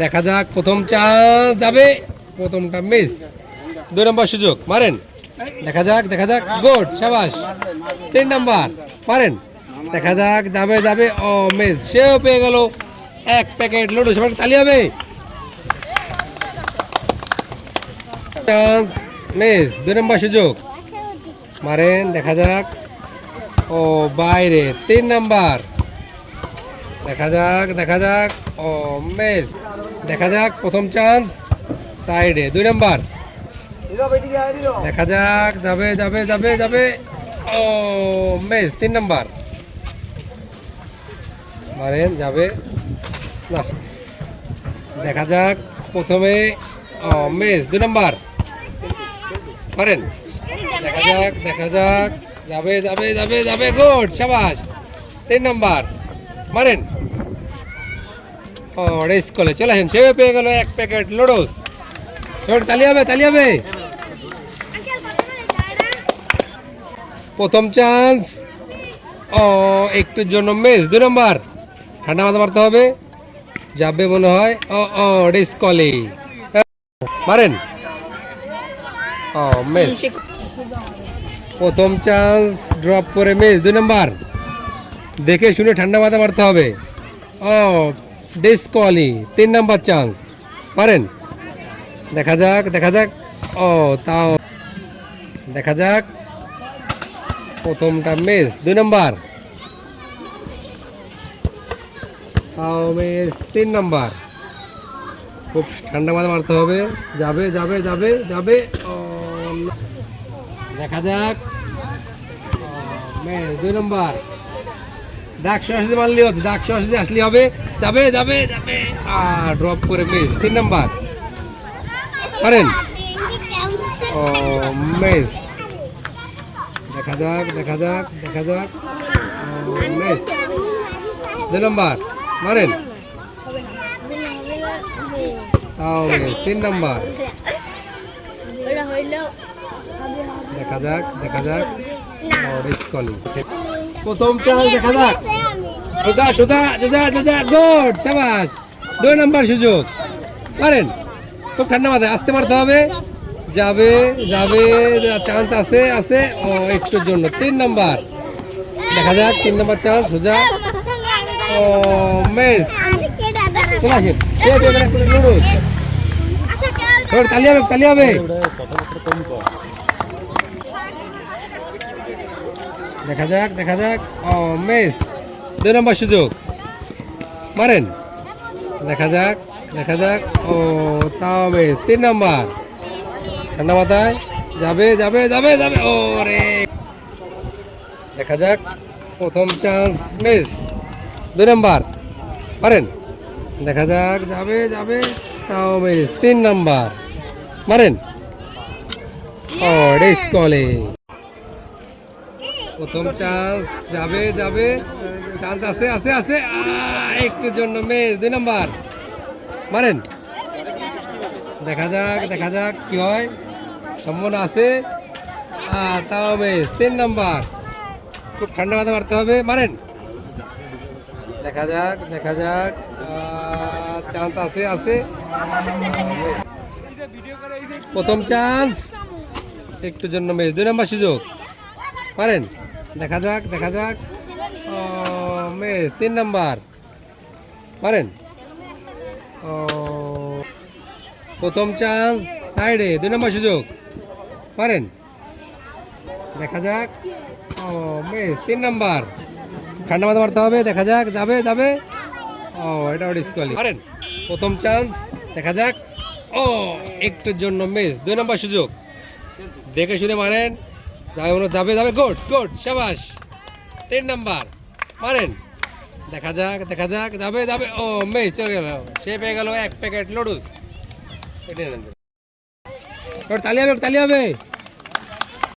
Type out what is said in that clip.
দেখা যাক প্রথম চান্স যাবে, প্রথমটা মিস। 2 নম্বর সুযোগ, মারেন। দেখা যাক গুড, শাবাশ। 3 নাম্বার, মারেন। দেখা যাক যাবে, ও মিস। সেও পেয়ে গেল 1 প্যাকেট লুডো। সবার তালি হবে। Chance miss. 2 নম্বর সুযোগ, মারেন। দেখা যাক, ও বাইরে। 3 নাম্বার, দেখা যাক, ও মিস। দেখা যাক প্রথম চান্স সাইডে। 2 নাম্বার, দেখা যাক যাবে, ও মিস। 3 নাম্বার, মারেন, যাবে না। দেখা যাক প্রথমে, ও মিস। 2 নাম্বার, মারেন। দেখা যাক যাবে, গুড, শাবাশ। 3 নাম্বার, মারেন। ও রেস করে চলে আসেন। সে পেয়ে গেল 1 প্যাকেট লুডোস। তালি হবে। প্রথম চান্স, ও একটুর জন্য মিস। 2 নম্বর, ঠান্ডা মাথা মারতে হবে, যাবে মনে হয়। ও রেস কলে, মারেন। ও মিস। প্রথম চান্স ড্রপ করে মিস। 2 নম্বর, দেখে শুনে ঠান্ডা মাথা মারতে হবে। ও ডিসকোয়ালি। 3 নাম্বার চান্স, পারেন। দেখা যাক, ও তাও দেখা যাক প্রথমটা মিস। 2 নাম্বার, তাও মিস। 3 নাম্বার, খুব ঠান্ডা মাথা মারতে হবে, যাবে, ও দেখা যাক, মিস। 2 নাম্বার, দাগ সরাসরি মারলে হচ্ছে, দাগ সরাসরি আসলে হবে, যাবে, ড্রপ করে মিস। 3 নাম্বার, পারেন। ও মিস। দেখা যাক, ও মিস। 2 নাম্বার, মারেন। তাও মিস। 3 নাম্বার, দেখা যাক, ও ডিসকলি। প্রথম চান্স, দেখা যাক, সোজা, গুড, শাবাশ। 2 নাম্বার সুযোগ, পারেন। খুব ঠান্ডা মাথায় আসতে মারতে হবে, যাবে, চান্স আছে, ও একটুর জন্য। 3 নাম্বার, দেখা যাক 3 নাম্বার চান্স, সোজা, ও মিস। তালি হবে। দেখা যাক, ও মিস। 2 নম্বর সুযোগ, মারেন। দেখা যাক, ও তাও মিস। 3 নাম্বার, ঠান্ডা মাথায়, যাবে, ও রে। দেখা যাক প্রথম চান্স মিস। 2 নাম্বার, মারেন। দেখা যাক, যাবে, তাও মিস। 3 নাম্বার, মারেন। ও ডিসকলে। প্রথম চান্স, যাবে, চান্স আছে, একটুর জন্য মিস। 2 নাম্বার, মারেন। দেখা যাক কি হয়, সম্ভাবনা আছে, তাও মিস। 3 নাম্বার, খুব ঠান্ডা মাথা মারতে হবে, মারেন। দেখা যাক, চান্স আছে, প্রথম চান্স, একটুর জন্য মিস। 2 নম্বর সুযোগ, পারেন। দেখা যাক, ও মিস। 3 নাম্বার, পারেন। ও প্রথম চান্স সাইডে। 2 নম্বর সুযোগ, পারেন। দেখা যাক, ও মিস। 3 নাম্বার, ঠান্ডা মাথা মারতে হবে, দেখা যাক, যাবে, ও এটা ডিসকোয়ালি, পারেন। প্রথম চান্স, দেখা যাক, ও একটুর জন্য মিস। 2 নম্বর সুযোগ, দেখে শুনে মারেন, যাবে, গুড, শাবাশ। 3 নাম্বার, মারেন। দেখা যাক, যাবে, ও মিস। চলে গেল, সে পেয়ে গেল 1 প্যাকেট লুডুস। তালি হবে।